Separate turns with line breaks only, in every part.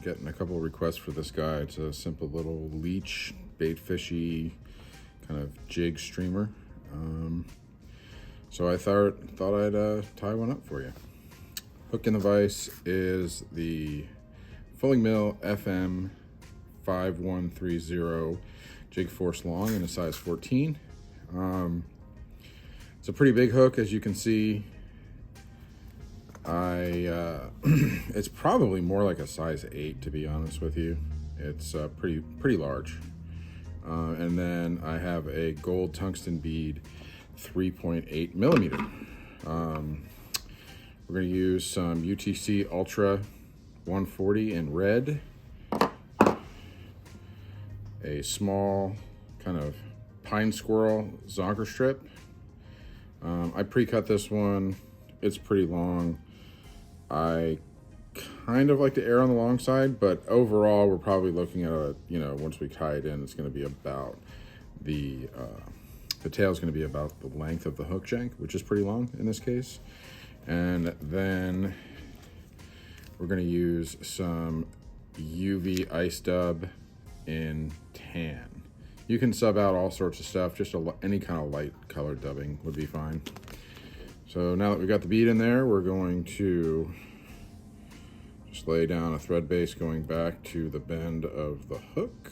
getting a couple of requests for this guy. It's a simple little leech, bait fishy kind of jig streamer. So I thought I'd tie one up for you. Hook in the vise is the Fulling Mill FM 5130 jig force long in a size 14. It's a pretty big hook, as you can see. It's probably more like a size 8, to be honest with you. It's pretty large. And then I have a gold tungsten bead 3.8 millimeter. We're going to use some UTC Ultra 140 in red, a small kind of pine squirrel zonker strip. I pre-cut this one. It's pretty long. I kind of like to err on the long side, but overall we're probably looking at once we tie it in, it's going to be about the tail is going to be about the length of the hook shank, which is pretty long in this case. And then we're going to use some UV ice dub in tan. You can sub out all sorts of stuff, just any kind of light colored dubbing would be fine. So now that we've got the bead in there, we're going to just lay down a thread base going back to the bend of the hook.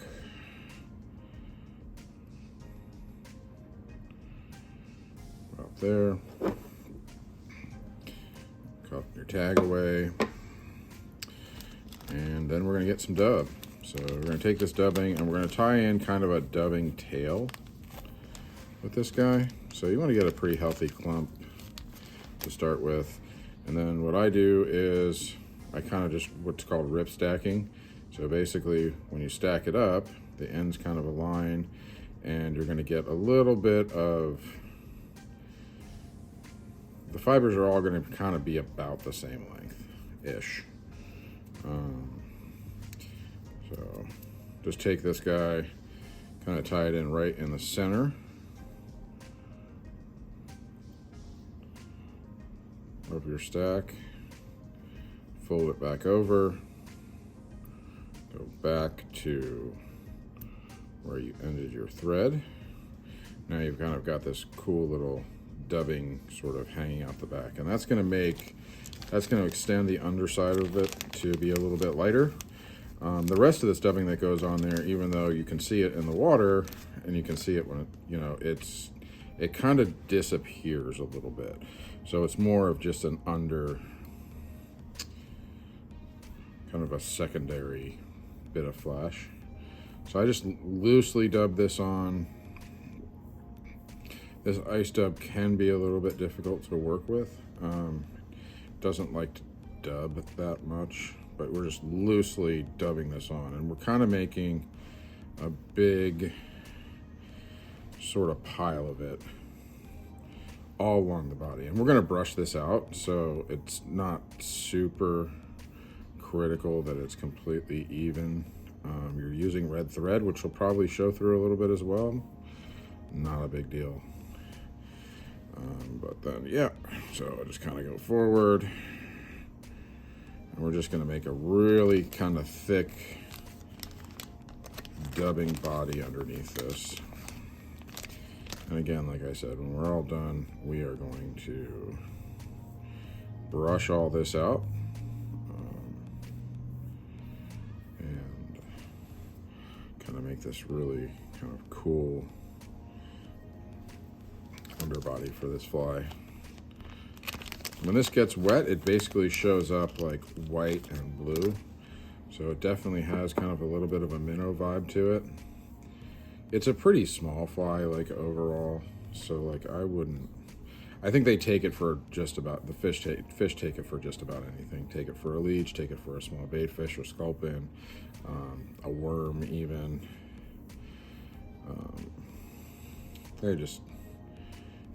Up there. Cut your tag away. And then we're going to get some dub. So we're going to take this dubbing and we're going to tie in kind of a dubbing tail with this guy. So you want to get a pretty healthy clump to start with. And then what I do is I kind of just what's called rip stacking. So basically when you stack it up, the ends kind of align and you're going to get a little bit of, the fibers are all going to kind of be about the same length-ish. So just take this guy, kind of tie it in right in the center of your stack, fold it back over, go back to where you ended your thread. Now you've kind of got this cool little dubbing sort of hanging out the back, and that's going to extend the underside of it to be a little bit lighter. The rest of this dubbing that goes on there, even though you can see it in the water and you can see it when it kind of disappears a little bit. So it's more of just an under, kind of a secondary bit of flash. So I just loosely dub this on. This ice dub can be a little bit difficult to work with. Doesn't like to dub that much, but we're just loosely dubbing this on, and we're kind of making a big sort of pile of it all along the body. And we're going to brush this out, so it's not super critical that it's completely even. You're using red thread, which will probably show through a little bit as well. Not a big deal. But then, yeah, so I just kind of go forward. And we're just going to make a really kind of thick dubbing body underneath this. And again, like I said, when we're all done, we are going to brush all this out. And kind of make this really kind of cool underbody for this fly. When this gets wet, it basically shows up like white and blue. So it definitely has kind of a little bit of a minnow vibe to it. It's a pretty small fly, like overall. So like I think they take it for just about, the fish take it for just about anything. Take it for a leech, take it for a small bait fish or sculpin, a worm even.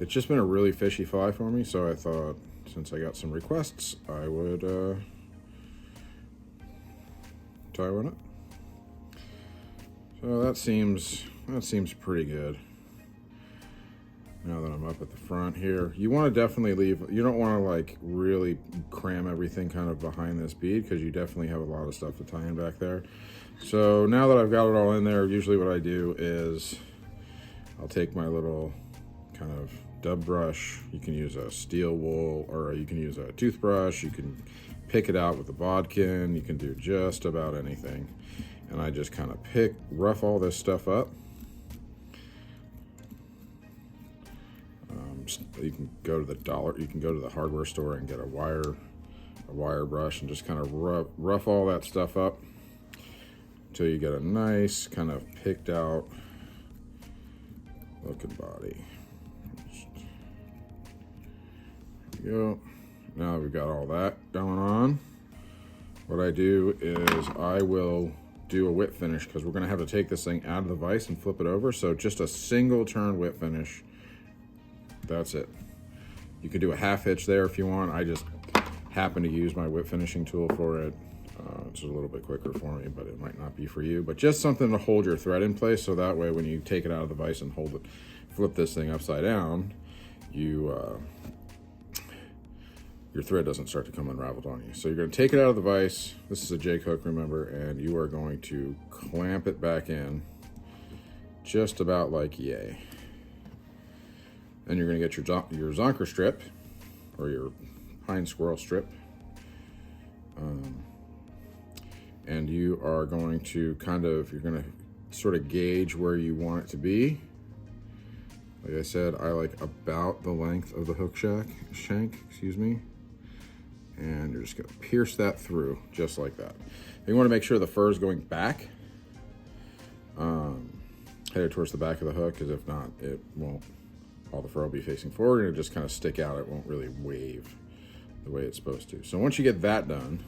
It's just been a really fishy fly for me, so I thought since I got some requests, I would tie one up. So that seems pretty good. Now that I'm up at the front here, you want to definitely leave, you don't want to like really cram everything kind of behind this bead, because you definitely have a lot of stuff to tie in back there. So now that I've got it all in there, usually what I do is I'll take my little kind of dub brush. You can use a steel wool, or you can use a toothbrush. You can pick it out with a bodkin. You can do just about anything. And I just kind of rough all this stuff up. You can go to the hardware store and get a wire brush and just kind of rough all that stuff up until you get a nice kind of picked out looking body. There we go. Now that we've got all that going on, what I do is I will do a whip finish, because we're going to have to take this thing out of the vise and flip it over. So just a single turn whip finish. That's it. You could do a half hitch there if you want. I just happen to use my whip finishing tool for it. It's a little bit quicker for me, but it might not be for you. But just something to hold your thread in place, so that way when you take it out of the vise and flip this thing upside down, your thread doesn't start to come unraveled on you. So you're going to take it out of the vise. This is a Jig hook, remember, and you are going to clamp it back in just about like yay. Then you're going to get your zonker strip, or your pine squirrel strip, and you are going to you're going to sort of gauge where you want it to be. Like I said, I like about the length of the hook shank, excuse me. And you're just going to pierce that through just like that. You want to make sure the fur is going back, headed towards the back of the hook, because if not, it won't. All the fur will be facing forward and it'll just kind of stick out. It won't really wave the way it's supposed to. So once you get that done,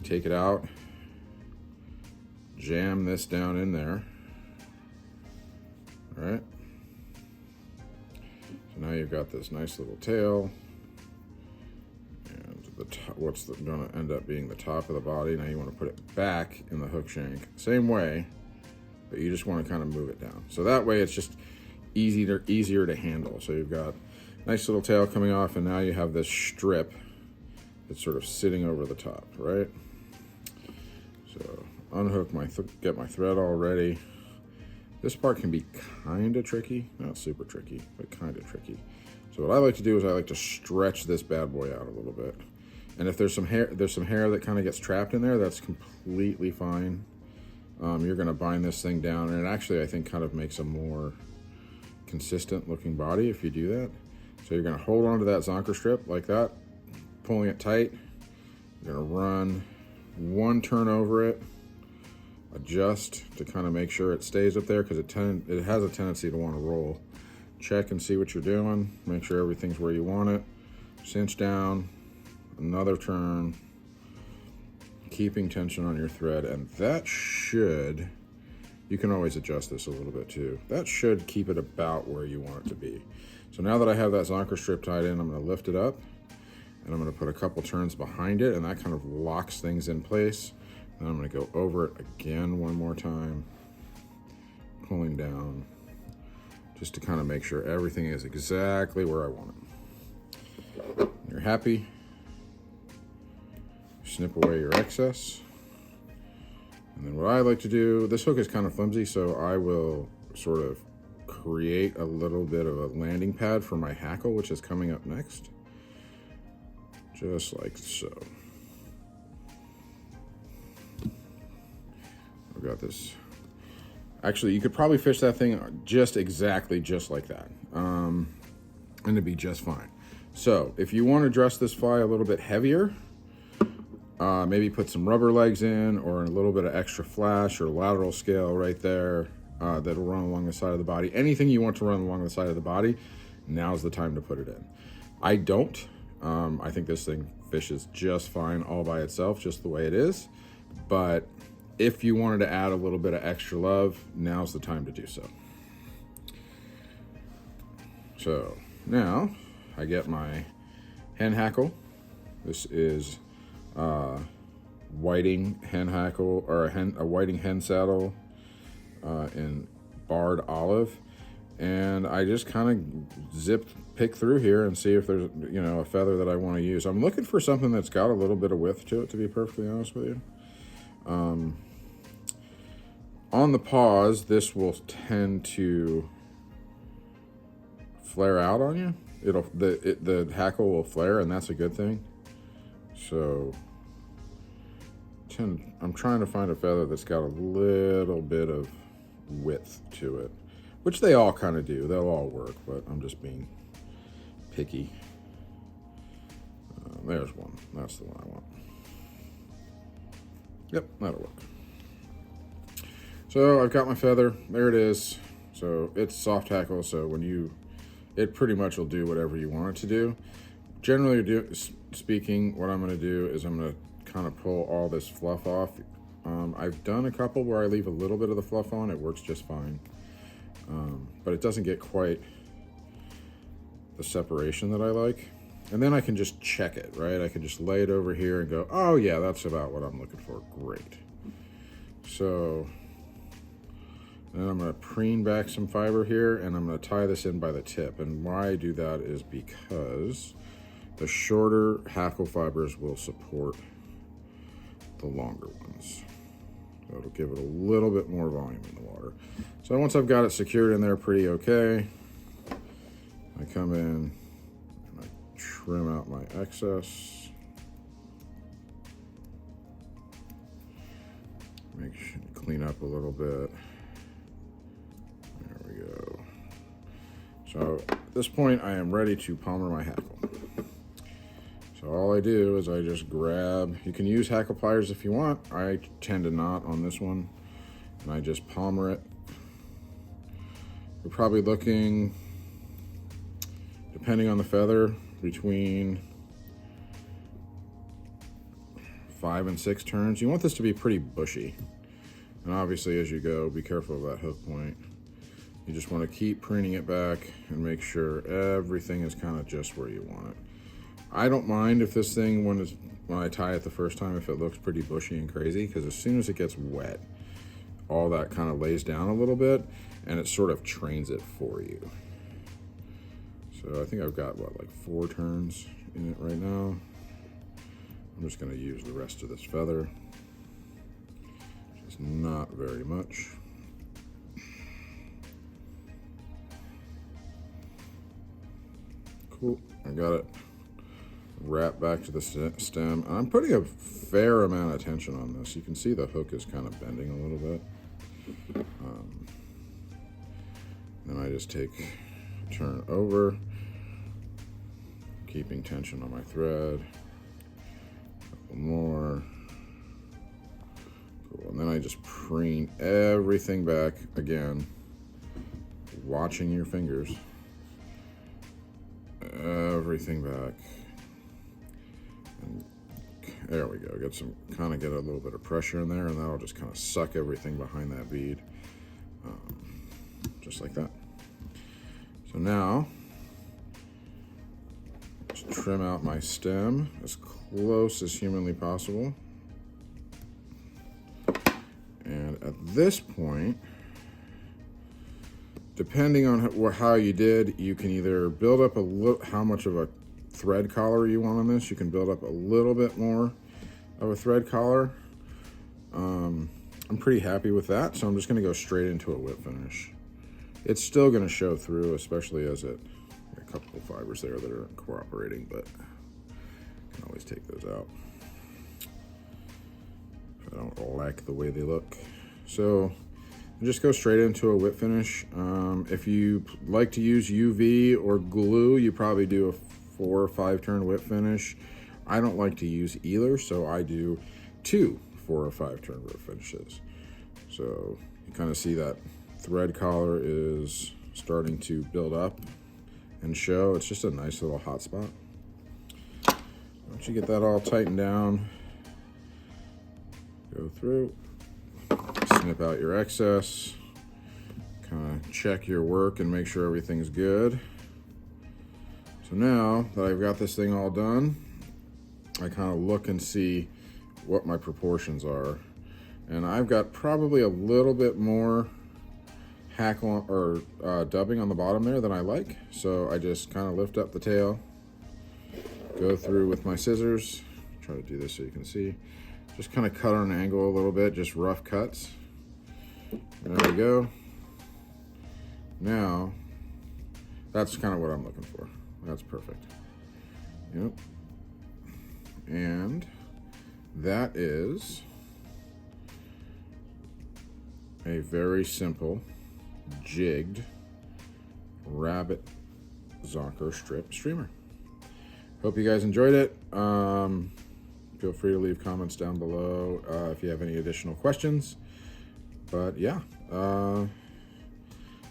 take it out, jam this down in there. All right. So now you've got this nice little tail. What's going to end up being the top of the body. Now you want to put it back in the hook shank, same way, but you just want to kind of move it down. So that way it's just easier to handle. So you've got a nice little tail coming off, and now you have this strip that's sort of sitting over the top, right? So unhook get my thread all ready. This part can be kind of tricky, not super tricky, but kind of tricky. So what I like to do is I like to stretch this bad boy out a little bit. And if there's some hair that kind of gets trapped in there, that's completely fine. You're going to bind this thing down, and it actually, I think, kind of makes a more consistent looking body if you do that. So you're going to hold on to that zonker strip like that, pulling it tight. You're going to run one turn over it, adjust to kind of make sure it stays up there, because it has a tendency to want to roll. Check and see what you're doing. Make sure everything's where you want it. Cinch down, another turn, keeping tension on your thread, and that should, you can always adjust this a little bit too. That should keep it about where you want it to be. So now that I have that zonker strip tied in, I'm going to lift it up, and I'm going to put a couple turns behind it, and that kind of locks things in place. And I'm going to go over it again one more time, pulling down, just to kind of make sure everything is exactly where I want it. When you're happy, snip away your excess. And then what I like to do, this hook is kind of flimsy, so I will sort of create a little bit of a landing pad for my hackle, which is coming up next. Just like so. I've got this. Actually, you could probably fish that thing just like that. And it'd be just fine. So if you want to dress this fly a little bit heavier, maybe put some rubber legs in, or a little bit of extra flash or lateral scale right there that'll run along the side of the body. Anything you want to run along the side of the body, now's the time to put it in. I don't. I think this thing fishes just fine all by itself, just the way it is. But if you wanted to add a little bit of extra love, now's the time to do so. So now I get my hen hackle. This is whiting hen hackle, or a whiting hen saddle in barred olive. and I just kind of pick through here and see if there's, you know, a feather that I want to use. I'm looking for something that's got a little bit of width to it, to be perfectly honest with you. On the pause, this will tend to flare out on you. The hackle will flare, and that's a good thing. So I'm trying to find a feather that's got a little bit of width to it, which they all kind of do. They'll all work, but I'm just being picky. There's one. That's the one I want. Yep, that'll work. So I've got my feather. There it is. So it's soft hackle, so it pretty much will do whatever you want it to do. Generally speaking, what I'm going to do is I'm going to kind of pull all this fluff off. I've done a couple where I leave a little bit of the fluff on. It works just fine. But it doesn't get quite the separation that I like. And then I can just check it, right? I can just lay it over here and go, oh yeah, that's about what I'm looking for. Great. So then I'm going to preen back some fiber here, and I'm going to tie this in by the tip. And why I do that is because the shorter hackle fibers will support the longer ones. So it'll give it a little bit more volume in the water. So once I've got it secured in there pretty okay, I come in and I trim out my excess. Make sure to clean up a little bit. There we go. So at this point, I am ready to palmer my hackle. So all I do is I just grab, you can use hackle pliers if you want. I tend to not on this one. And I just palmer it. We're probably looking, depending on the feather, between 5 and 6 turns. You want this to be pretty bushy. And obviously as you go, be careful of that hook point. You just want to keep preening it back and make sure everything is kind of just where you want it. I don't mind if this thing, when I tie it the first time, if it looks pretty bushy and crazy, because as soon as it gets wet, all that kind of lays down a little bit, and it sort of trains it for you. So I think I've got, what, like 4 turns in it right now. I'm just going to use the rest of this feather, which is not very much. Cool, I got it wrapped back to the stem. And I'm putting a fair amount of tension on this. You can see the hook is kind of bending a little bit. Then I just turn over, keeping tension on my thread. A couple more. Cool. And then I just preen everything back again, watching your fingers. Everything back. And there we go. Get a little bit of pressure in there, and that'll just kind of suck everything behind that bead. Just like that. So now, just trim out my stem as close as humanly possible. And at this point, depending on how you did, you can either build up how much of a thread collar you want on this. You can build up a little bit more of a thread collar. I'm pretty happy with that, so I'm just going to go straight into a whip finish. It's still going to show through, especially as a couple of fibers there that aren't cooperating, but I can always take those out if I don't like the way they look. So just go straight into a whip finish. If you like to use UV or glue, you probably do a 4 or 5 turn whip finish. I don't like to use either, so I do 2 4 or 5 turn whip finishes. So you kind of see that thread collar is starting to build up and show. It's just a nice little hot spot. Once you get that all tightened down, go through, snip out your excess, kind of check your work and make sure everything's good. So now that I've got this thing all done, I kind of look and see what my proportions are. And I've got probably a little bit more hackle or dubbing on the bottom there that I like. So I just kind of lift up the tail, go through with my scissors, try to do this so you can see, just kind of cut on an angle a little bit, just rough cuts. There we go. Now, that's kind of what I'm looking for. That's perfect. Yep. And that is a very simple jigged rabbit zonker strip streamer. Hope you guys enjoyed it. Feel free to leave comments down below if you have any additional questions. But yeah,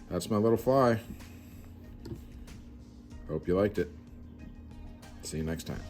that's my little fly. Hope you liked it. See you next time.